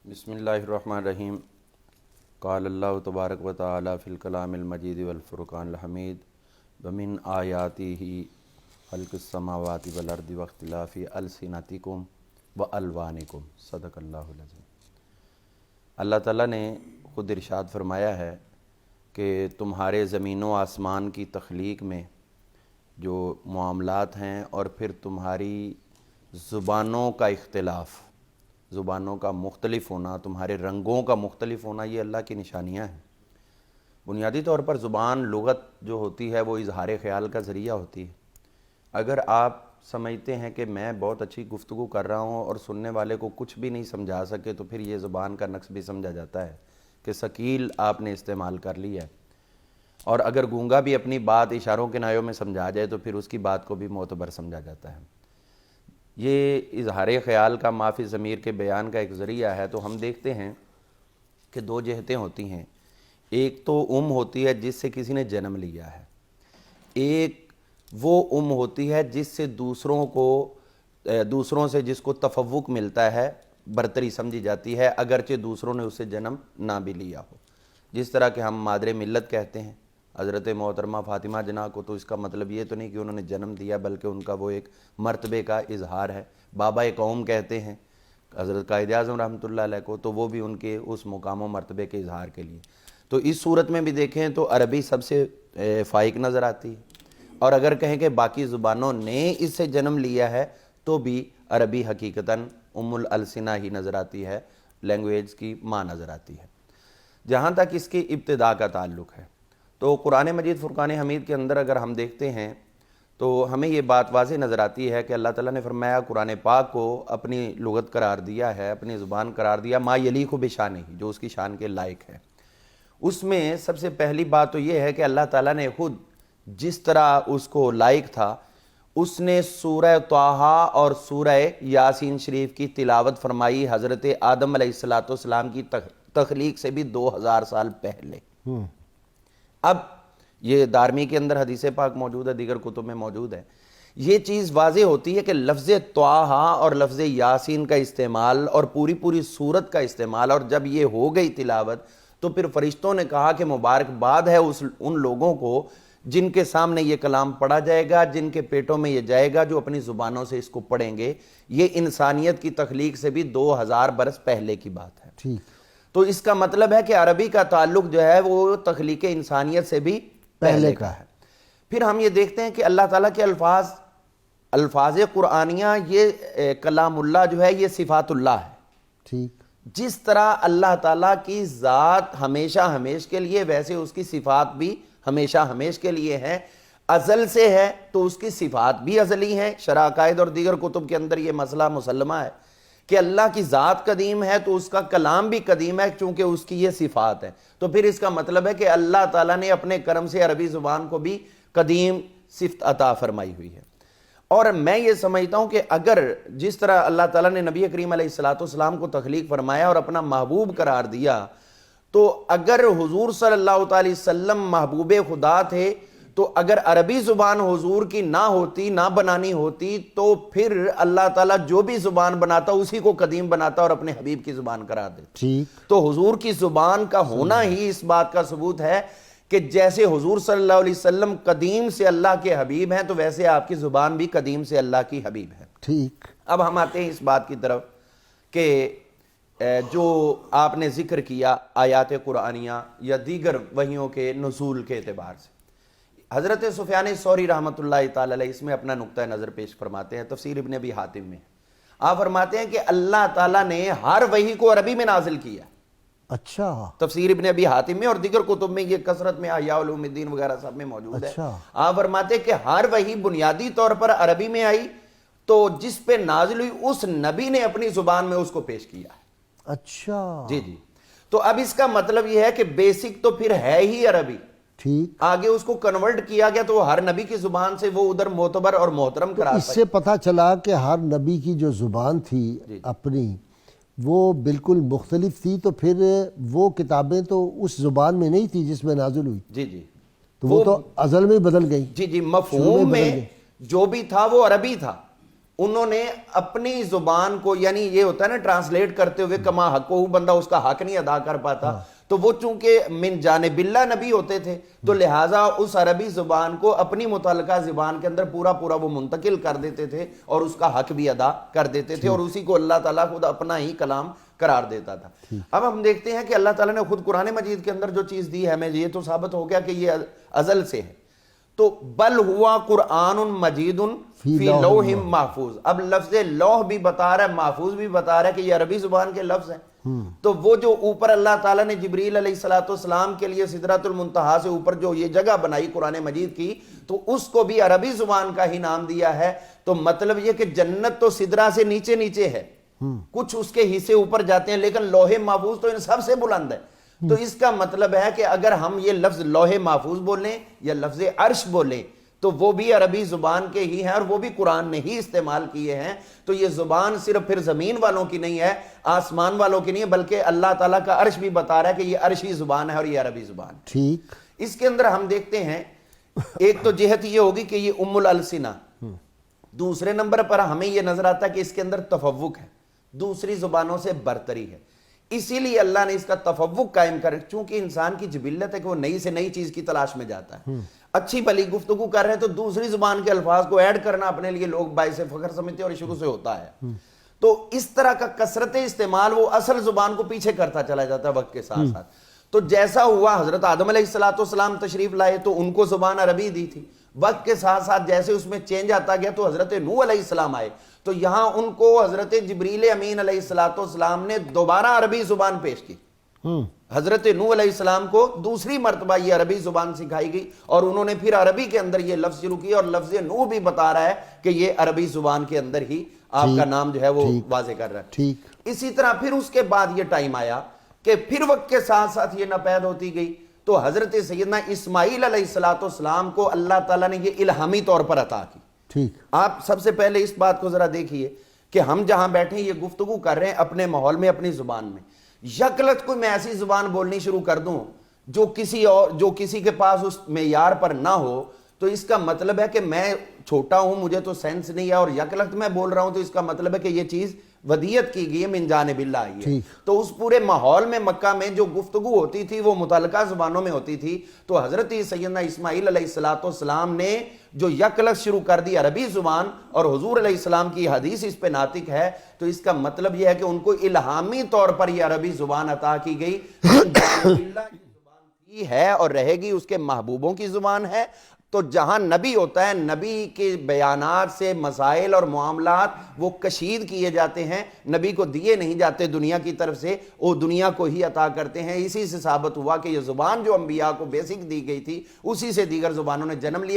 بسم اللہ الرحمن الرحیم قال اللہ تبارک و تعالی فی الکلام المجید والفرقان الحمید ومن آیاتہ خلق السماوات والارض واختلاف السنتکم والوانکم صدق اللہ العظیم۔ اللہ تعالیٰ نے خود ارشاد فرمایا ہے کہ تمہارے زمین و آسمان کی تخلیق میں جو معاملات ہیں اور پھر تمہاری زبانوں کا اختلاف، زبانوں کا مختلف ہونا، تمہارے رنگوں کا مختلف ہونا، یہ اللہ کی نشانیاں ہیں۔ بنیادی طور پر زبان لغت جو ہوتی ہے وہ اظہار خیال کا ذریعہ ہوتی ہے۔ اگر آپ سمجھتے ہیں کہ میں بہت اچھی گفتگو کر رہا ہوں اور سننے والے کو کچھ بھی نہیں سمجھا سکے تو پھر یہ زبان کا نقص بھی سمجھا جاتا ہے کہ ثقیل آپ نے استعمال کر لی ہے، اور اگر گونگا بھی اپنی بات اشاروں کے نایوں میں سمجھا جائے تو پھر اس کی بات کو بھی معتبر سمجھا جاتا ہے۔ یہ اظہار خیال کا معافی ضمیر کے بیان کا ایک ذریعہ ہے۔ تو ہم دیکھتے ہیں کہ دو جہتیں ہوتی ہیں، ایک تو ہوتی ہے جس سے کسی نے جنم لیا ہے، ایک وہ ہوتی ہے جس سے دوسروں سے جس کو تفوق ملتا ہے، برتری سمجھی جاتی ہے، اگرچہ دوسروں نے اس سے جنم نہ بھی لیا ہو۔ جس طرح کہ ہم مادر ملت کہتے ہیں حضرت محترمہ فاطمہ جناح کو، تو اس کا مطلب یہ تو نہیں کہ انہوں نے جنم دیا بلکہ ان کا وہ ایک مرتبے کا اظہار ہے۔ بابا قوم کہتے ہیں حضرت قائد اعظم رحمۃ اللہ علیہ کو، تو وہ بھی ان کے اس مقام و مرتبے کے اظہار کے لیے۔ تو اس صورت میں بھی دیکھیں تو عربی سب سے فائق نظر آتی ہے، اور اگر کہیں کہ باقی زبانوں نے اس سے جنم لیا ہے تو بھی عربی حقیقتاً السنہ ہی نظر آتی ہے، لینگویج کی ماں نظر آتی ہے۔ جہاں تک اس کی ابتدا کا تعلق ہے تو قرآن مجید فرقان حمید کے اندر اگر ہم دیکھتے ہیں تو ہمیں یہ بات واضح نظر آتی ہے کہ اللہ تعالیٰ نے فرمایا، قرآن پاک کو اپنی لغت قرار دیا ہے، اپنی زبان قرار دیا، ما یلیق بشانہ، جو اس کی شان کے لائق ہے۔ اس میں سب سے پہلی بات تو یہ ہے کہ اللہ تعالیٰ نے خود جس طرح اس کو لائق تھا، اس نے سورہ طٰہٰ اور سورہ یاسین شریف کی تلاوت فرمائی حضرت آدم علیہ السلام کی تخلیق سے بھی 2000 سال پہلے۔ اب یہ دارمی کے اندر حدیث پاک موجود ہے، دیگر کتب میں موجود ہے۔ یہ چیز واضح ہوتی ہے کہ لفظ طٰہٰ اور لفظ یاسین کا استعمال اور پوری سورت کا استعمال، اور جب یہ ہو گئی تلاوت تو پھر فرشتوں نے کہا کہ مبارکباد ہے ان لوگوں کو جن کے سامنے یہ کلام پڑھا جائے گا، جن کے پیٹوں میں یہ جائے گا، جو اپنی زبانوں سے اس کو پڑھیں گے۔ یہ انسانیت کی تخلیق سے بھی 2000 برس پہلے کی بات ہے۔ ٹھیک، تو اس کا مطلب ہے کہ عربی کا تعلق جو ہے وہ تخلیق انسانیت سے بھی پہلے کا ہے۔ پھر ہم یہ دیکھتے ہیں کہ اللہ تعالیٰ کے الفاظ قرآنیہ، یہ کلام اللہ جو ہے یہ صفات اللہ ہے۔ ٹھیک، جس طرح اللہ تعالیٰ کی ذات ہمیشہ ہمیش کے لیے، ویسے اس کی صفات بھی ہمیشہ ہمیش کے لیے ہیں۔ ازل سے ہے تو اس کی صفات بھی ازلی ہیں۔ شرح عقائد اور دیگر کتب کے اندر یہ مسئلہ مسلمہ ہے کہ اللہ کی ذات قدیم ہے تو اس کا کلام بھی قدیم ہے، چونکہ اس کی یہ صفات ہے۔ تو پھر اس کا مطلب ہے کہ اللہ تعالیٰ نے اپنے کرم سے عربی زبان کو بھی قدیم صفت عطا فرمائی ہوئی ہے۔ اور میں یہ سمجھتا ہوں کہ اگر جس طرح اللہ تعالیٰ نے نبی کریم علیہ السلام کو تخلیق فرمایا اور اپنا محبوب قرار دیا، تو اگر حضور صلی اللہ تعالی وسلم محبوب خدا تھے تو اگر عربی زبان حضور کی نہ ہوتی، نہ بنانی ہوتی، تو پھر اللہ تعالیٰ جو بھی زبان بناتا اسی کو قدیم بناتا اور اپنے حبیب کی زبان قرار دیتا۔ تو حضور کی زبان کا ہونا ہی اس بات کا ثبوت ہے کہ جیسے حضور صلی اللہ علیہ وسلم قدیم سے اللہ کے حبیب ہیں تو ویسے آپ کی زبان بھی قدیم سے اللہ کی حبیب ہے۔ ٹھیک، اب ہم آتے ہیں اس بات کی طرف کہ جو آپ نے ذکر کیا آیات قرآنیہ یا دیگر وحیوں کے نزول کے اعتبار سے، حضرت سفیان ثوری رحمۃ اللہ تعالی علیہ اس میں اپنا نقطہ نظر پیش فرماتے ہیں۔ تفسیر ابن ابی حاتم میں آپ فرماتے ہیں کہ اللہ تعالیٰ نے ہر وحی کو عربی میں نازل کیا۔ اچھا، تفسیر ابن ابی حاتم میں اور دیگر کتب میں یہ کثرت میں احیاء علوم الدین وغیرہ سب میں موجود ہے۔ آپ فرماتے ہیں کہ ہر وحی بنیادی طور پر عربی میں آئی، تو جس پہ نازل ہوئی اس نبی نے اپنی زبان میں اس کو پیش کیا ہے۔ اچھا، جی، تو اب اس کا مطلب یہ ہے کہ بیسک تو پھر ہے ہی عربی، ٹھیک، آگے اس کو کنورٹ کیا گیا تو ہر نبی کی زبان سے وہ ادھر معتبر اور محترم قرار پائی۔ اس سے پتہ چلا کہ ہر نبی کی جو زبان تھی اپنی وہ بالکل مختلف تھی، تو پھر وہ کتابیں تو اس زبان میں نہیں تھی جس میں نازل ہوئی، جی، تو وہ تو ازل میں بدل گئی۔ جی، مفہوم میں جو بھی تھا وہ عربی تھا، انہوں نے اپنی زبان کو، یعنی یہ ہوتا ہے نا ٹرانسلیٹ کرتے ہوئے کما حق کو، بندہ اس کا حق نہیں ادا کر پاتا، تو وہ چونکہ من جانب اللہ نبی ہوتے تھے تو لہٰذا اس عربی زبان کو اپنی متعلقہ زبان کے اندر پورا پورا وہ منتقل کر دیتے تھے اور اس کا حق بھی ادا کر دیتے تھے، اور اسی کو اللہ تعالیٰ خود اپنا ہی کلام قرار دیتا تھا۔ اب ہم دیکھتے ہیں کہ اللہ تعالیٰ نے خود قرآن مجید کے اندر جو چیز دی ہے ہمیں، یہ تو ثابت ہو گیا کہ یہ ازل سے ہے، تو بل ہوا قرآن مجید فی لوح محفوظ، اب لفظ لوح بھی بتا رہا ہے، محفوظ بھی بتا رہا ہے کہ یہ عربی زبان کے لفظ ہیں۔ تو وہ جو اوپر اللہ تعالیٰ نے جبریل علیہ السلام کے لیے سدرۃ المنتہا سے اوپر جو یہ جگہ بنائی قرآن مجید کی، تو اس کو بھی عربی زبان کا ہی نام دیا ہے۔ تو مطلب یہ کہ جنت تو سدرہ سے نیچے نیچے ہے، کچھ اس کے حصے اوپر جاتے ہیں، لیکن لوح محفوظ تو ان سب سے بلند ہے۔ تو اس کا مطلب ہے کہ اگر ہم یہ لفظ لوح محفوظ بولیں یا لفظ عرش بولیں تو وہ بھی عربی زبان کے ہی ہیں، اور وہ بھی قرآن نے ہی استعمال کیے ہیں۔ تو یہ زبان صرف پھر زمین والوں کی نہیں ہے، آسمان والوں کی نہیں ہے، بلکہ اللہ تعالیٰ کا عرش بھی بتا رہا ہے کہ یہ عرشی زبان ہے اور یہ عربی زبان۔ ٹھیک، اس کے اندر ہم دیکھتے ہیں ایک تو جہت یہ ہوگی کہ یہ ام الالسنہ، دوسرے نمبر پر ہمیں یہ نظر آتا ہے کہ اس کے اندر تفوق ہے، دوسری زبانوں سے برتری ہے، اسی لیے اللہ نے اس کا تفوق قائم کر، چونکہ انسان کی جبلت ہے کہ وہ نئی سے نئی چیز کی تلاش میں جاتا ہے۔ اچھی بھلی گفتگو کر رہے ہیں تو دوسری زبان کے الفاظ کو ایڈ کرنا اپنے لیے لوگ باعث فخر سمجھتے ہیں، اور شروع سے ہوتا ہے۔ تو اس طرح کا کثرت استعمال وہ اصل زبان کو پیچھے کرتا چلا جاتا ہے وقت کے ساتھ ساتھ۔ تو جیسا ہوا حضرت آدم علیہ السلام تشریف لائے تو ان کو زبان عربی دی تھی، وقت کے ساتھ ساتھ جیسے اس میں چینج آتا گیا تو حضرت نوح علیہ السلام آئے تو یہاں ان کو حضرت جبریل امین علیہ السلام نے دوبارہ عربی زبان پیش کی۔ حضرت نوح علیہ السلام کو دوسری مرتبہ یہ عربی زبان سکھائی گئی، اور انہوں نے پھر عربی کے اندر یہ لفظ شروع کیا، اور لفظ نوح بھی بتا رہا ہے کہ یہ عربی زبان کے اندر ہی آپ کا نام جو ہے وہ واضح کر رہا ہے۔ ٹھیک، اسی طرح پھر اس کے بعد یہ ٹائم آیا کہ پھر وقت کے ساتھ ساتھ یہ ناپید ہوتی گئی، تو حضرت سیدنا اسماعیل علیہ السلام کو اللہ تعالیٰ نے یہ الہامی طور پر عطا کی۔ ٹھیک، آپ سب سے پہلے اس بات کو ذرا دیکھیے کہ ہم جہاں بیٹھے یہ گفتگو کر رہے ہیں اپنے ماحول میں، اپنی زبان میں، یکلت کوئی میں ایسی زبان بولنی شروع کر دوں جو کسی کے پاس اس معیار پر نہ ہو، تو اس کا مطلب ہے کہ میں چھوٹا ہوں، مجھے تو سینس نہیں ہے، اور یکلت میں بول رہا ہوں، تو اس کا مطلب ہے کہ یہ چیز ودیت کی گئی ہے، من جانب اللہ آئی ہے۔ تو اس پورے ماحول میں مکہ میں جو گفتگو ہوتی تھی وہ متعلقہ زبانوں میں ہوتی تھی، تو حضرت سیدنا اسماعیل علیہ السلام نے جو یکلت شروع کر دی عربی زبان، اور حضور علیہ السلام کی حدیث اس پہ ناطق ہے، تو اس کا مطلب یہ ہے کہ ان کو الہامی طور پر یہ عربی زبان عطا کی گئی۔ من جانب اللہ کی زبان تھی، ہے اور رہے گی، اس کے محبوبوں کی زبان ہے۔ تو جہاں نبی ہوتا ہے، نبی کے بیانات سے مسائل اور معاملات وہ کشید کیے جاتے ہیں، نبی کو دیے نہیں جاتے دنیا کی طرف سے، وہ دنیا کو ہی عطا کرتے ہیں۔ اسی سے ثابت ہوا کہ یہ زبان جو انبیاء کو بیسک دی گئی تھی، اسی سے دیگر زبانوں نے جنم لیا۔